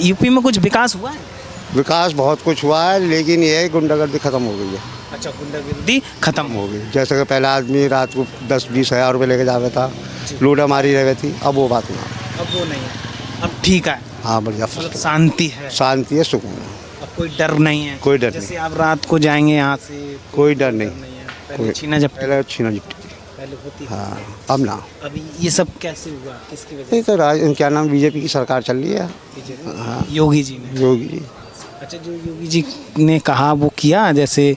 UP में कुछ विकास हुआ है? विकास बहुत कुछ हुआ है, लेकिन ये गुंडागर्दी खत्म हो गई है। अच्छा, गुंडागर्दी खत्म हो हो गई। जैसे कि पहले आदमी रात को 10-20 हज़ार रुपये लेके जाता था, लूटा मारी रह थी, अब वो बात ना। अब वो नहीं है, अब ठीक है, हाँ बढ़िया, मतलब शांति है, शांति है, सुकून है, अब कोई डर नहीं है। कोई डर जैसे आप रात को जाएंगे यहाँ से, कोई डर नहीं। है। पहले छीना झपटी पहले छीना झपटी, पहले होती थी। हाँ अब ना। अभी ये सब कैसे हुआ, किसकी वजह ये तो क्या नाम, बीजेपी की सरकार चल रही है। से? हाँ, योगी जी ने। योगी जी अच्छा, जो योगी जी ने कहा वो किया, जैसे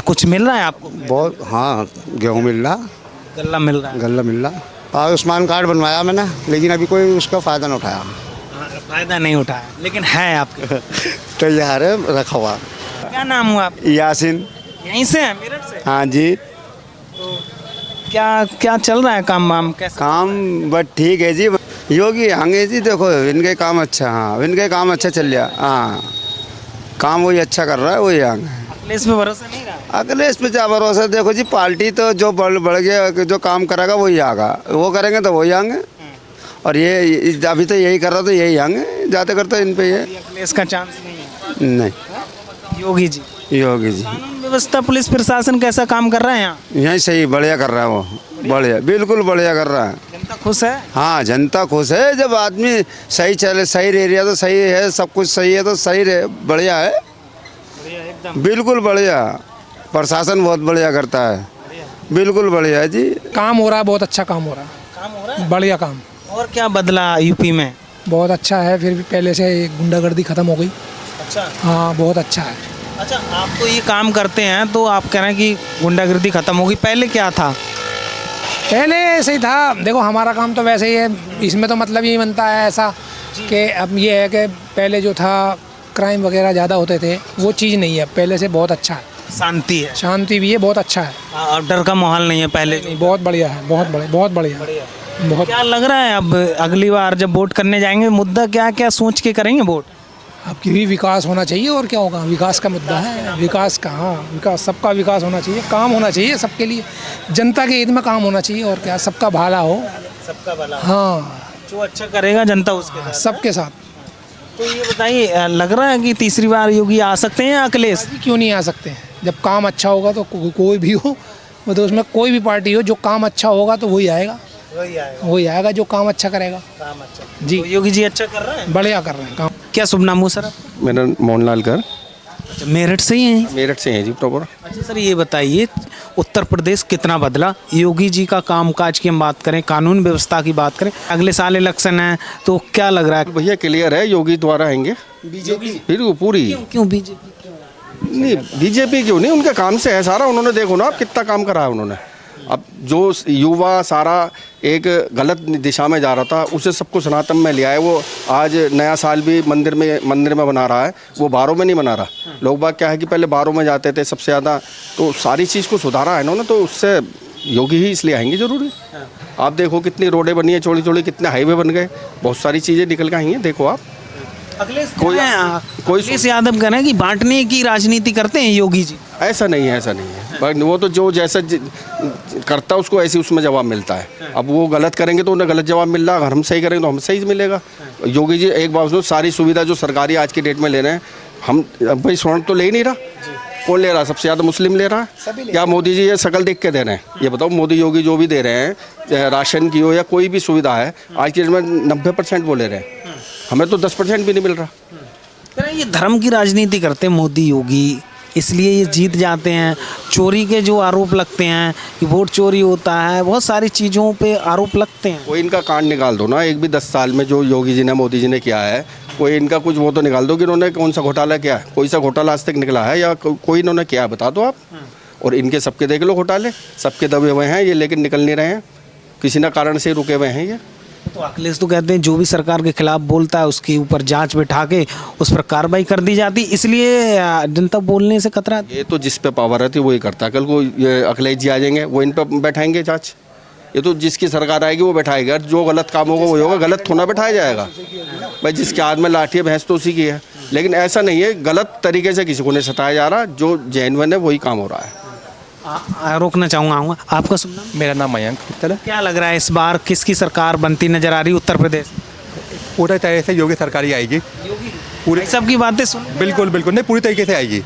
कुछ मिल रहा है आपको? बहुत, हाँ गेहूँ मिल रहा, गल्ला मिल रहा है? गल्ला मिल रहा। आयुष्मान कार्ड बनवाया मैंने, लेकिन अभी कोई उसका फ़ायदा नहीं उठाया। हाँ, फायदा नहीं उठाया, लेकिन है आपके। तैयार है, रखा हुआ। क्या नाम हुआ आप? यासिन। यहीं से है, मेरठ से? हाँ जी। तो क्या क्या चल रहा है, काम वाम कैसे? काम बस ठीक है जी। योगी आएंगे जी, देखो इनके काम अच्छा, हाँ इनके काम अच्छा चल रहा, हाँ काम वही अच्छा कर रहा है, वही आएंगे। अखिलेश पे भरोसा नहीं रहा? अखिलेश पे क्या भरोसा, देखो जी पार्टी तो जो बढ़ गया, जो काम करेगा वही आएगा, वो करेंगे तो वही आएंगे। और ये अभी तो यही कर रहा, तो यही आएंगे, जाते करते इन पे ये अखिलेश का चांस नहीं है? नहीं। योगी जी। योगी जी कानून व्यवस्था, पुलिस प्रशासन कैसा काम कर रहा है यहाँ? यही सही, बढ़िया कर रहा है वो, बढ़िया, बिल्कुल बढ़िया कर रहा है। जनता खुश है? हाँ जनता खुश है, जब आदमी सही चले, सही रह रहा तो सही है, सब कुछ सही है तो सही रहे, बढ़िया है, एकदम बिल्कुल बढ़िया। प्रशासन बहुत बढ़िया करता है, बिल्कुल बढ़िया है जी। काम हो रहा है, बहुत अच्छा काम हो रहा है, काम हो रहा है। बढ़िया काम, और क्या बदला यूपी में? बहुत अच्छा है। फिर भी पहले से गुंडागर्दी खत्म हो गई। अच्छा हाँ बहुत अच्छा है। अच्छा, आप तो ये काम करते हैं तो आप कह रहे हैं कि गुंडागर्दी खत्म होगी, पहले क्या था? पहले ऐसे ही था, देखो हमारा काम तो वैसे ही है, इसमें तो मतलब ये बनता है ऐसा कि अब ये है कि पहले जो था क्राइम वगैरह ज़्यादा होते थे, वो चीज़ नहीं है, पहले से बहुत अच्छा है, शांति है, शांति भी है, बहुत अच्छा है। और डर का माहौल नहीं है पहले? नहीं, बहुत बढ़िया है, बहुत बढ़िया, बहुत बढ़िया, बहुत। क्या लग रहा है अब अगली बार जब वोट करने जाएंगे, मुद्दा क्या क्या सोच के करेंगे वोट? अब की भी विकास होना चाहिए, और क्या होगा, विकास का मुद्दा है, विकास का, हाँ विकास, सबका विकास होना चाहिए, काम होना चाहिए सबके लिए, जनता के हित में काम होना चाहिए, और क्या, सबका भला हो, सबका भला, हाँ जो अच्छा करेगा जनता उसके साथ। सबके साथ। तो ये बताइए, लग रहा है कि तीसरी बार योगी आ सकते हैं या अखिलेश? क्यों नहीं आ सकते हैं, जब काम अच्छा होगा तो कोई भी हो, मतलब उसमें कोई भी पार्टी हो, जो काम अच्छा होगा तो वही आएगा, वही आएगा जो काम अच्छा करेगा। काम अच्छा जी, तो योगी जी अच्छा कर रहे हैं, बढ़िया कर रहे हैं काम। क्या शुभ नाम हो सर आपका? मेरा मोहनलाल कर, अच्छा, मेरठ से ही हैं? मेरठ से हैं जी प्रॉपर। अच्छा सर, ये बताइए उत्तर प्रदेश कितना बदला, योगी जी का कामकाज की हम बात करें, कानून व्यवस्था की बात करें, अगले साल इलेक्शन है तो क्या लग रहा है? भैया क्लियर है, योगी द्वारा आएंगे, बीजेपी? बिल्कुल पूरी। क्यों बीजेपी? नहीं बीजेपी क्यों नहीं, उनके काम से है सारा, उन्होंने देखो ना आप कितना काम करा है उन्होंने। अब जो युवा सारा एक गलत दिशा में जा रहा था, उसे सबको सनातन में लिया है। वो आज नया साल भी मंदिर में बना रहा है, वो बारों में नहीं बना रहा। लोग बाग क्या है कि पहले बारों में जाते थे सबसे ज़्यादा, तो सारी चीज़ को सुधारा है इन्होंने, तो उससे योगी ही इसलिए आएंगे जरूरी। आप देखो कितनी रोडें बनी है, चौड़ी चौड़ी, कितने हाईवे बन गए, बहुत सारी चीज़ें निकल के आई हैं, देखो आप। अखिलेश यादव कह रहे हैं कि बांटने की राजनीति करते हैं योगी जी। ऐसा नहीं है, ऐसा नहीं है, पर वो तो जो जैसा करता है उसको ऐसे उसमें जवाब मिलता है। अब वो गलत करेंगे तो उन्हें गलत जवाब मिल रहा है, अगर हम सही करेंगे तो हमें सही मिलेगा। योगी जी एक बात सुनो, सारी सुविधा जो सरकारी आज की डेट में ले रहे हैं, हम भाई स्वर्ण तो ले ही नहीं रहा, कौन ले रहा है? सबसे ज़्यादा मुस्लिम ले रहा है, या मोदी जी ये शकल देख के दे रहे हैं? ये बताओ, मोदी योगी जो भी दे रहे हैं, चाहे राशन की हो या कोई भी सुविधा है, आज की डेट में 90% वो ले रहे हैं, हमें तो 10% भी नहीं मिल रहा। ये धर्म की राजनीति करते हैं मोदी योगी, इसलिए ये जीत जाते हैं। चोरी के जो आरोप लगते हैं कि वोट चोरी होता है, बहुत सारी चीज़ों पे आरोप लगते हैं। कोई इनका कांड निकाल दो ना, एक भी 10 साल में जो योगी जी ने मोदी जी ने किया है, कोई इनका कुछ वो तो निकाल दो कि इन्होंने कौन सा घोटाला किया है, कोई सा घोटाला आज तक निकला है, या कोई इन्होंने किया बता दो आप। और इनके सबके देख लो घोटाले, सबके दबे हुए हैं ये, लेकिन निकल नहीं रहे हैं, किसी न कारण से रुके हुए हैं ये। तो अखिलेश तो कहते हैं जो भी सरकार के खिलाफ बोलता है उसके ऊपर जांच बैठा के उस पर कार्रवाई कर दी जाती, इसलिए जनता बोलने से कतराती। ये तो जिस पे पावर रहती है वही करता है। कल को ये अखिलेश जी आ जाएंगे, वो इन पर बैठाएंगे जांच। ये तो जिसकी सरकार आएगी वो बैठाएगा, जो गलत काम होगा वही होगा, गलत थोड़ा बैठाया जाएगा। भाई जिसके हाथ में लाठी है, भैंस तो उसी की है। लेकिन ऐसा नहीं है, गलत तरीके से किसी को नहीं सताया जा रहा, जो जेन्युइन है वही काम हो रहा है। रोकना चाहूँगा, आपका सुनना। मेरा नाम मयंक मित्तल है। क्या लग रहा है इस बार किसकी सरकार बनती नजर आ रही उत्तर प्रदेश? पूरी तरह से योगी सरकार ही आएगी। पूरी सबकी बातें सुन बिल्कुल बिल्कुल, नहीं पूरी तरीके से आएगी।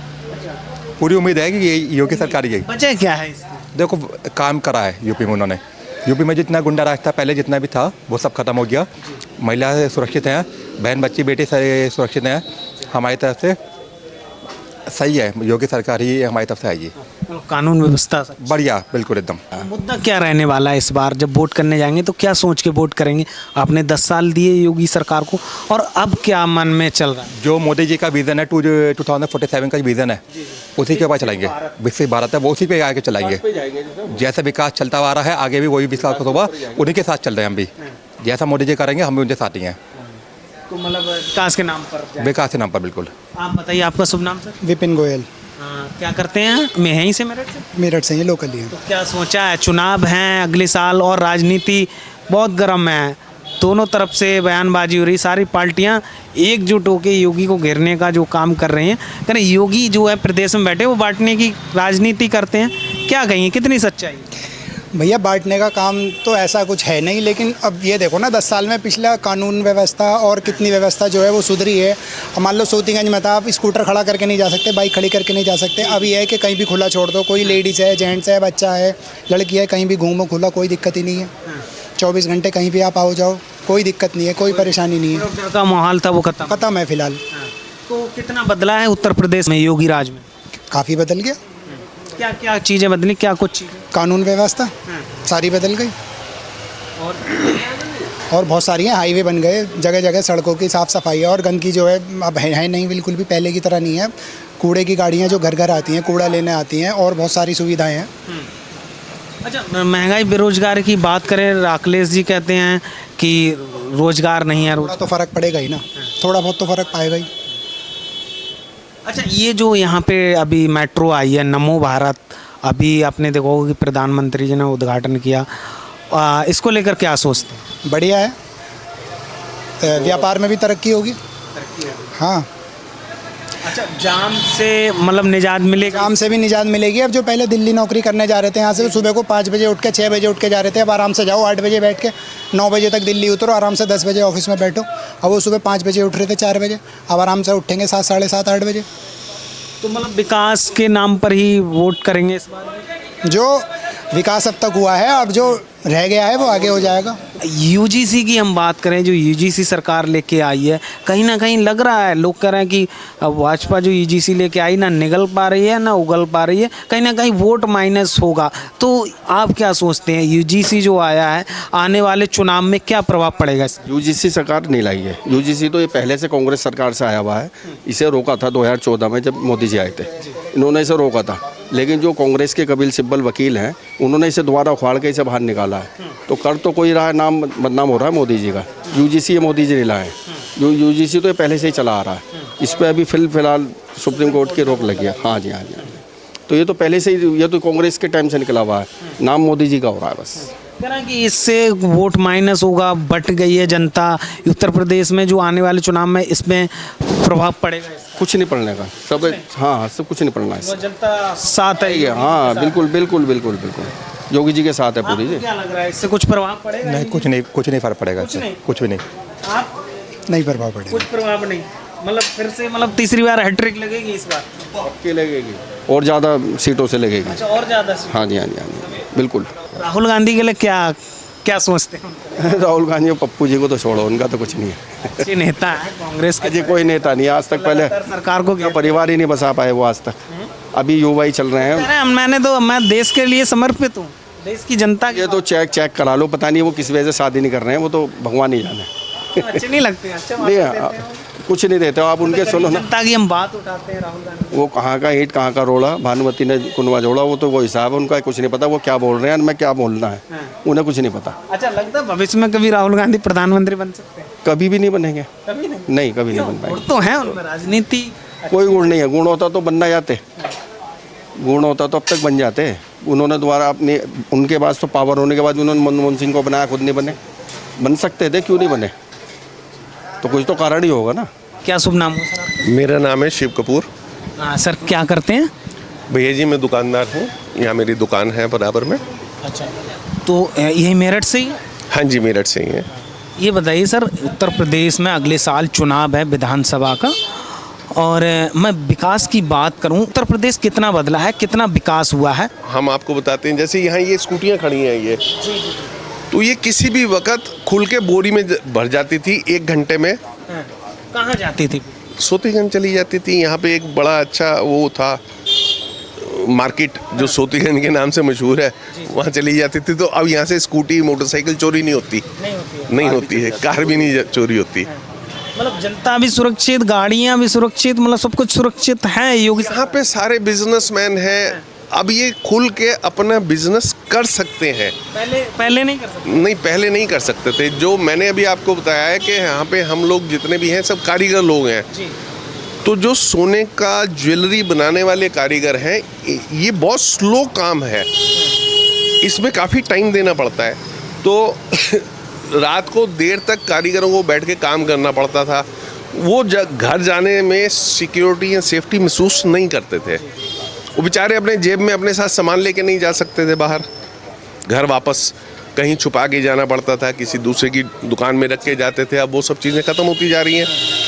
पूरी उम्मीद है कि ये योगी सरकार ही आएगी। वजह क्या है इसकी? देखो काम करा है यूपी में उन्होंने। यूपी में जितना गुंडा राज था पहले, जितना भी था वो सब खत्म हो गया। महिला सुरक्षित हैं, बहन बच्ची बेटे सारे सुरक्षित हैं। हमारी तरफ से सही है, योगी सरकार ही हमारी तरफ से आएगी। कानून व्यवस्था बढ़िया, बिल्कुल एकदम। मुद्दा क्या रहने वाला है इस बार जब वोट करने जाएंगे, तो क्या सोच के वोट करेंगे? आपने 10 साल दिए योगी सरकार को, और अब क्या मन में चल रहा है? जो मोदी जी का विज़न है 2047 का विज़न है, उसी के ऊपर चलाएंगे। विकसित भारत है, वो उसी पे आगे चलाएंगे। जैसा विकास चलता आ रहा है आगे भी वही विकास होगा, उन्हीं के साथ चल रहे हैं हम भी। जैसा मोदी जी करेंगे हम भी उनके साथ ही हैं। तो मतलब विकास के नाम पर विकास के नाम पर बिल्कुल। आप बताइए, आपका शुभ नाम सर? विपिन गोयल, क्या करते हैं? मैं यहीं से, मेरठ से ही, लोकल ही है। तो क्या सोचा है? चुनाव हैं अगले साल और राजनीति बहुत गर्म है, दोनों तरफ से बयानबाजी हो रही, सारी पार्टियां एकजुट होकर योगी को घेरने का जो काम कर रही हैं। करें योगी जो है प्रदेश में बैठे वो बांटने की राजनीति करते हैं, क्या कहिए कितनी सच्चाई? भैया बांटने का काम तो ऐसा कुछ है नहीं, लेकिन अब ये देखो ना 10 साल में पिछला कानून व्यवस्था और कितनी व्यवस्था जो है वो सुधरी है। अब मान लो सोतीगंज में था, आप स्कूटर खड़ा करके नहीं जा सकते, बाइक खड़ी करके नहीं जा सकते। अब ये है कि कहीं भी खुला छोड़ दो, कोई लेडीज़ है, जेंट्स है, बच्चा है, लड़की है, कहीं भी घूमो खुला, कोई दिक्कत ही नहीं है। 24 घंटे कहीं भी आप आओ जाओ, कोई दिक्कत नहीं है, कोई परेशानी नहीं है। डर का माहौल था वो खत्म है फिलहाल। तो कितना बदला है उत्तर प्रदेश में योगी राज में? काफ़ी बदल गया। क्या क्या चीज़ें बदली? क्या कुछ चीज़ें? कानून व्यवस्था सारी बदल गई, और बहुत सारी हैं। हाईवे बन गए, जगह जगह सड़कों की साफ़ सफाई है, और गंदगी जो है अब है नहीं, बिल्कुल भी पहले की तरह नहीं है। कूड़े की गाड़ियाँ जो घर घर आती हैं, कूड़ा लेने आती हैं, और बहुत सारी सुविधाएं हैं। अच्छा, महंगाई बेरोजगार की बात करें, अखिलेश जी कहते हैं कि रोजगार नहीं है। थोड़ा तो फ़र्क पड़ेगा ही ना, थोड़ा बहुत तो फ़र्क पाएगा ही। अच्छा, ये जो यहाँ पे अभी मेट्रो आई है, नमो भारत, अभी आपने देखा होगा कि प्रधानमंत्री जी ने उद्घाटन किया, इसको लेकर क्या सोचते हैं? बढ़िया है, व्यापार में भी तरक्की होगी। हाँ। अच्छा, जाम से मतलब निजात मिलेगा? जाम से भी निजात मिलेगी। अब जो पहले दिल्ली नौकरी करने जा रहे थे यहाँ से, सुबह को 5 बजे उठ के 6 बजे उठ के जा रहे थे, अब आराम से जाओ, 8 बजे बैठ के 9 बजे तक दिल्ली उतरो, आराम से 10 बजे ऑफिस में बैठो। अब वो सुबह 5 बजे उठ रहे थे 4 बजे, अब आराम से उठेंगे 7, साढ़े 7, 8 बजे। तो मतलब विकास के नाम पर ही वोट करेंगे इस बार? जो विकास अब तक हुआ है, अब जो रह गया है वो आगे हो जाएगा। यूजीसी की हम बात करें, जो यूजीसी सरकार लेके आई है, कहीं ना कहीं लग रहा है, लोग कह रहे हैं कि भाजपा जो यूजीसी लेके आई ना निगल पा रही है ना उगल पा रही है, कहीं ना कहीं वोट माइनस होगा। तो आप क्या सोचते हैं, यूजीसी जो आया है आने वाले चुनाव में क्या प्रभाव पड़ेगा? यूजीसी सरकार नहीं लाई है। यूजीसी तो ये पहले से कांग्रेस सरकार से आया हुआ है। इसे रोका था 2014 में जब मोदी जी आए थे, इन्होंने इसे रोका था। लेकिन जो कांग्रेस के कपिल सिब्बल वकील हैं, उन्होंने इसे दोबारा उखाड़ के इसे बाहर निकाला है। तो कर तो कोई रहा है, नाम बदनाम हो रहा है मोदी जी का। यूजीसी ये मोदी जी ने लाए हैं, यूजीसी तो ये पहले से ही चला आ रहा है। इस पर अभी फिलहाल सुप्रीम कोर्ट की रोक लगी है। हाँ जी, हाँ जी, हाँ जी। तो ये तो पहले से ही, ये तो कांग्रेस के टाइम से निकला हुआ है, नाम मोदी जी का हो रहा है बस। कह रहा कि इससे वोट माइनस होगा, बट गई है जनता उत्तर प्रदेश में, जो आने वाले चुनाव में इसमें प्रभाव पड़ेगा? कुछ नहीं पड़ने का, सब हाँ सब कुछ नहीं पड़ना है। जनता साथ है? हाँ बिल्कुल बिल्कुल बिल्कुल बिल्कुल, योगी जी के साथ है पूरी जी। क्या लग रहा है, इससे कुछ प्रभाव पड़ेगा? नहीं, कुछ नहीं फर्क पड़ेगा इससे, कुछ भी नहीं। आप? नहीं प्रभाव पड़ेगा, कुछ प्रभाव नहीं। मतलब फिर से मतलब तीसरी बार हैट्रिक लगेगी इस बार? पक्की लगेगी, और ज़्यादा सीटों से लगेगी। अच्छा, और ज़्यादा? हाँ जी, हाँ जी, हाँ जी, बिल्कुल। राहुल गांधी के लिए क्या क्या सोचते हैं? राहुल गांधी और पप्पू जी को तो छोड़ो, उनका तो कुछ नहीं है। अच्छे नेता है कांग्रेस के, अजय कोई नेता नहीं आज तक, पहले सरकार को क्या परिवार ही नहीं बसा पाए वो आज तक। अभी युवा ही चल रहे हैं। मैं देश के लिए समर्पित हूँ, देश की जनता के। ये तो चेक करा लो, पता नहीं वो किस वजह से शादी नहीं कर रहे हैं, वो तो भगवान ही जाने। अच्छे नहीं लगते? अच्छा, नहीं, कुछ नहीं देते आप उनके, सुनो ना। जनता की हम बात उठाते हैं, राहुल गांधी वो कहाँ का ईंट कहाँ का रोड़ा, भानुमति ने कुनवा जोड़ा, वो तो वो हिसाब है उनका, कुछ नहीं पता वो क्या बोल रहे हैं, मैं क्या बोलना है, उन्हें कुछ नहीं पता। अच्छा, लगता है भविष्य में कभी राहुल गांधी प्रधानमंत्री बन सकते हैं? कभी भी नहीं बनेंगे, कभी नहीं? नहीं कभी नहीं बन पाएंगे। तो है उनमें राजनीति? कोई गुण नहीं है, गुण होता तो बनना जाते, गुण होता तो अब तक बन जाते। उन्होंने दोबारा अपने, उनके पास तो पावर होने के बाद उन्होंने मनमोहन सिंह को बनाया, खुद नहीं बने। बन सकते थे, क्यों नहीं बने? तो कुछ तो कारण ही होगा ना। क्या शुभ नाम हो सर? मेरा नाम है शिव कपूर। हाँ सर, क्या करते हैं? भैया जी मैं दुकानदार हूँ, यहाँ मेरी दुकान है बराबर में। अच्छा, तो यही मेरठ से ही? हाँ जी, मेरठ से ही है। ये बताइए सर, उत्तर प्रदेश में अगले साल चुनाव है विधानसभा का, और मैं विकास की बात करूं, उत्तर प्रदेश कितना बदला है, कितना विकास हुआ है? हम आपको बताते हैं, जैसे यहाँ ये स्कूटियाँ खड़ी हैं ये, तो ये किसी भी वक्त खुल के बोरी में भर जाती थी 1 घंटे में। कहाँ जाती थी? सोतीगंज चली जाती थी। यहाँ पे एक बड़ा अच्छा वो था मार्केट जो सोतीगंज के नाम से मशहूर है, वहाँ चली जाती थी। तो अब यहाँ से स्कूटी मोटरसाइकिल चोरी नहीं होती, नहीं होती है, कार भी नहीं चोरी होती। मतलब जनता भी सुरक्षित, गाड़ियाँ भी सुरक्षित, मतलब सब कुछ सुरक्षित है योगी। यहाँ पे सारे बिजनेसमैन हैं, अब ये खुल के अपना बिजनेस कर सकते हैं। पहले नहीं कर सकते? नहीं, पहले नहीं कर सकते थे। जो मैंने अभी आपको बताया है कि यहाँ पे हम लोग जितने भी हैं सब कारीगर लोग हैं। तो जो सोने का ज्वेलरी बनाने वाले कारीगर हैं, ये बहुत स्लो काम है, इसमें काफ़ी टाइम देना पड़ता है। तो रात को देर तक कारीगरों को बैठ के काम करना पड़ता था। वो घर जाने में सिक्योरिटी या सेफ्टी महसूस नहीं करते थे। वो बेचारे अपने जेब में अपने साथ सामान लेके नहीं जा सकते थे बाहर, घर वापस कहीं छुपा के जाना पड़ता था, किसी दूसरे की दुकान में रख के जाते थे। अब वो सब चीज़ें ख़त्म होती जा रही हैं,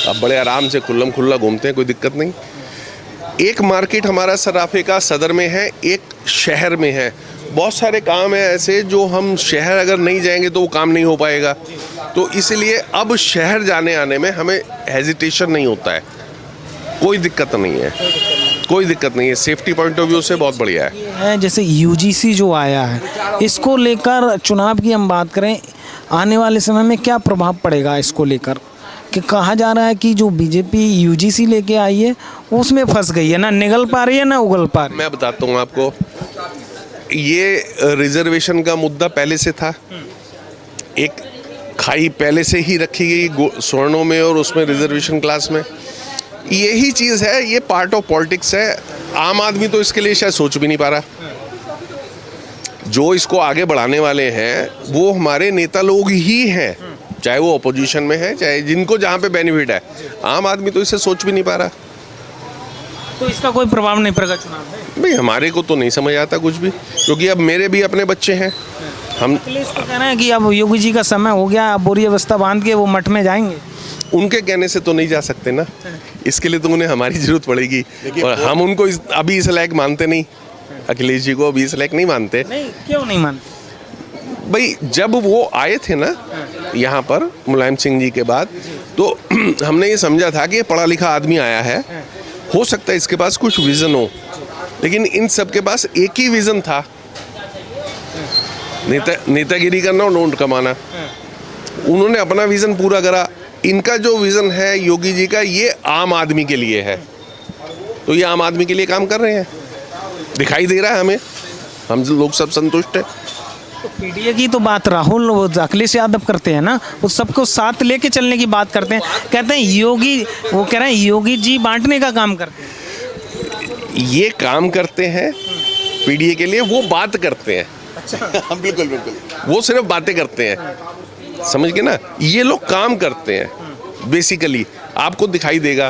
अब बड़े आराम से खुल्लम खुल्ला घूमते हैं, कोई दिक्कत नहीं। एक मार्केट हमारा सराफे का सदर में है, एक शहर में है। बहुत सारे काम हैं ऐसे जो हम शहर अगर नहीं जाएंगे तो वो काम नहीं हो पाएगा। तो इसलिए अब शहर जाने आने में हमें हेजिटेशन नहीं होता है, कोई दिक्कत नहीं है, कोई दिक्कत नहीं है। सेफ्टी पॉइंट ऑफ व्यू से बहुत बढ़िया है। जैसे यूजीसी जो आया है, इसको लेकर चुनाव की हम बात करें, आने वाले समय में क्या प्रभाव पड़ेगा इसको लेकर? कि कहा जा रहा है कि जो बीजेपी यूजीसी लेके आई है उसमें फंस गई है, ना निगल पा रही है ना उगल पा रही है। मैं बताता हूँ आपको, ये रिजर्वेशन का मुद्दा पहले से था। एक खाई पहले से ही रखी गई स्वर्णों में और उसमें रिजर्वेशन क्लास में। यही चीज़ है, ये पार्ट ऑफ पॉलिटिक्स है। आम आदमी तो इसके लिए शायद सोच भी नहीं पा रहा। जो इसको आगे बढ़ाने वाले हैं वो हमारे नेता लोग ही हैं, चाहे वो अपोजिशन में है, चाहे जिनको जहाँ पे बेनिफिट है। आम आदमी तो इसे सोच भी नहीं पा रहा। तो इसका कोई प्रभाव नहीं पड़ेगा चुनाव में? भाई हमारे को तो नहीं समझ आता कुछ भी, क्योंकि अब मेरे भी अपने बच्चे हैं। हम अखिलेश तो कह रहे हैं कि अब योगी जी का समय हो गया, अब बोरी अवस्था बांध के वो मठ में जाएंगे। उनके कहने से तो नहीं जा सकते ना, इसके लिए तो उन्हें हमारी जरूरत पड़ेगी। और हम उनको अभी इस लायक मानते नहीं, अखिलेश जी को अभी इस लायक नहीं मानते। नहीं, क्यों नहीं मानते? भाई जब वो आए थे ना यहाँ पर मुलायम सिंह जी के बाद, तो हमने ये समझा था कि ये पढ़ा लिखा आदमी आया है, हो सकता है इसके पास कुछ विज़न हो। लेकिन इन सब के पास एक ही विज़न था, नेतागिरी करना और नोट कमाना। उन्होंने अपना विज़न पूरा करा। इनका जो विज़न है योगी जी का, ये आम आदमी के लिए है। तो ये आम आदमी के लिए काम कर रहे हैं, दिखाई दे रहा है हमें, हम लोग सब संतुष्ट हैं। तो पीडीए की तो बात राहुल वो अखिलेश यादव करते हैं ना, वो सबको साथ लेके चलने की बात करते हैं। कहते हैं योगी, वो कह रहे हैं योगी जी बांटने का काम करते हैं। ये काम करते हैं पीडीए के लिए, वो बात करते हैं। अच्छा। बिल्कुल बिल्कुल, वो सिर्फ बातें करते हैं, समझ के ना। ये लोग काम करते हैं बेसिकली, आपको दिखाई देगा।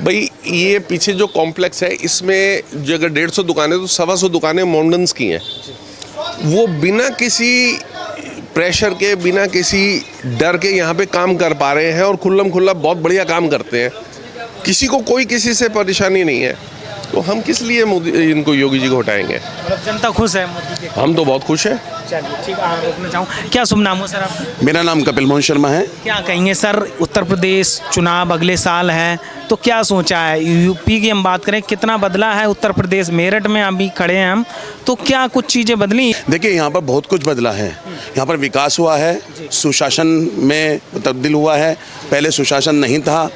भाई ये पीछे जो कॉम्प्लेक्स है, इसमें जो अगर 150 दुकानें तो 125 दुकानें मॉडर्न्स की हैं। वो बिना किसी प्रेशर के, बिना किसी डर के यहाँ पे काम कर पा रहे हैं और खुल्लम खुल्ला बहुत बढ़िया काम करते हैं। किसी को कोई किसी से परेशानी नहीं है। तो हम किस लिए मोदी इनको योगी जी को हटाएंगे? मतलब जनता खुश है मोदी के? हम तो बहुत खुश हैं। चलिए ठीक है, रोकना चाहूँ। क्या शुभ नाम हो सर आपका? मेरा नाम कपिल मोहन शर्मा है। क्या कहेंगे सर, उत्तर प्रदेश चुनाव अगले साल है, तो क्या सोचा है? यूपी की हम बात करें, कितना बदला है उत्तर प्रदेश? मेरठ में अभी खड़े हैं हम, तो क्या कुछ चीज़ें बदली? देखिए यहाँ पर बहुत कुछ बदला है। यहाँ पर विकास हुआ है, सुशासन में तब्दील हुआ है। पहले सुशासन नहीं था,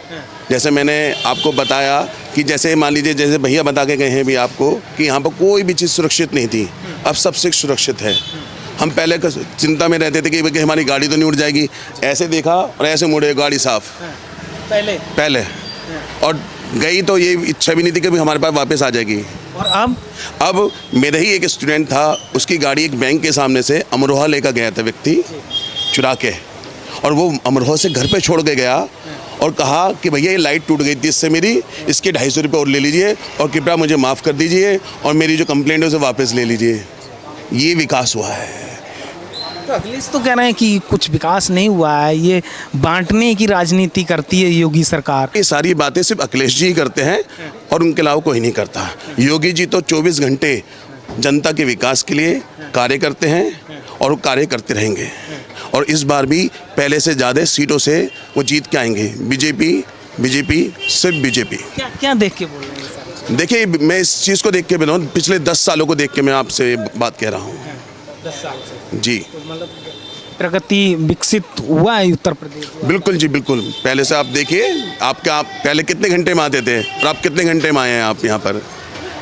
जैसे मैंने आपको बताया कि जैसे मान लीजिए, जैसे भैया बता के गए हैं भी आपको कि यहाँ पर कोई भी चीज़ सुरक्षित नहीं थी, अब सब चीज़ सुरक्षित है। हम पहले चिंता में रहते थे कि हमारी गाड़ी तो नहीं उड़ जाएगी, ऐसे देखा और ऐसे मुड़े गाड़ी साफ पहले और गई, तो ये इच्छा भी नहीं थी कि हमारे पास वापस आ जाएगी। और अब मेरे ही एक स्टूडेंट था, उसकी गाड़ी एक बैंक के सामने से अमरोहा लेकर गया था व्यक्ति चुरा के, और वो अमरोहा से घर पे छोड़ के गया और कहा कि भैया ये लाइट टूट गई थी इससे मेरी, इसके 250 रुपये और ले लीजिए और कृपया मुझे माफ़ कर दीजिए और मेरी जो कंप्लेंट है उसे वापस ले लीजिए। ये विकास हुआ है। तो अखिलेश तो कह रहे हैं कि कुछ विकास नहीं हुआ है, ये बांटने की राजनीति करती है योगी सरकार। ये सारी बातें सिर्फ अखिलेश जी ही करते हैं और उनके अलावा कोई नहीं करता। योगी जी तो 24 घंटे जनता के विकास के लिए कार्य करते हैं और वो कार्य करते रहेंगे। और इस बार भी पहले से ज़्यादा सीटों से वो जीत के आएंगे। बीजेपी सिर्फ बीजेपी। क्या क्या देख के बोल रहे हैं सर? देखिए, मैं इस चीज़ को देख के बताऊँ, पिछले 10 सालों को देख के मैं आपसे बात कह रहा हूँ। 10 साल से जी मतलब प्रगति विकसित हुआ है उत्तर प्रदेश? बिल्कुल जी, बिल्कुल। पहले से आप देखिए, आप पहले कितने घंटे में आते थे और आप कितने घंटे में आए हैं आप यहाँ पर,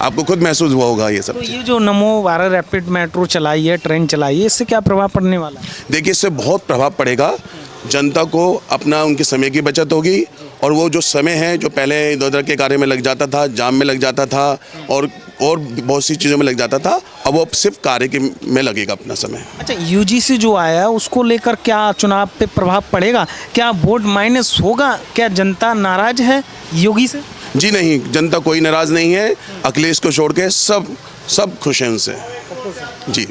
आपको खुद महसूस हुआ होगा ये सब। तो ये जो नमो भारत रैपिड मेट्रो चलाई है, ट्रेन चलाई है, इससे क्या प्रभाव पड़ने वाला है? देखिए, इससे बहुत प्रभाव पड़ेगा। जनता को अपना उनके समय की बचत होगी और वो जो समय है जो पहले इधर के कार्य में लग जाता था, जाम में लग जाता था और बहुत सी चीज़ों में लग जाता था, अब वो सिर्फ कार्य के में लगेगा अपना समय। अच्छा, यूजीसी जो आया है उसको लेकर क्या चुनाव पे प्रभाव पड़ेगा? क्या वोट माइनस होगा? क्या जनता नाराज है योगी से? जी नहीं, जनता कोई नाराज़ नहीं है। अखिलेश को छोड़ के सब खुश हैं उनसे। जी।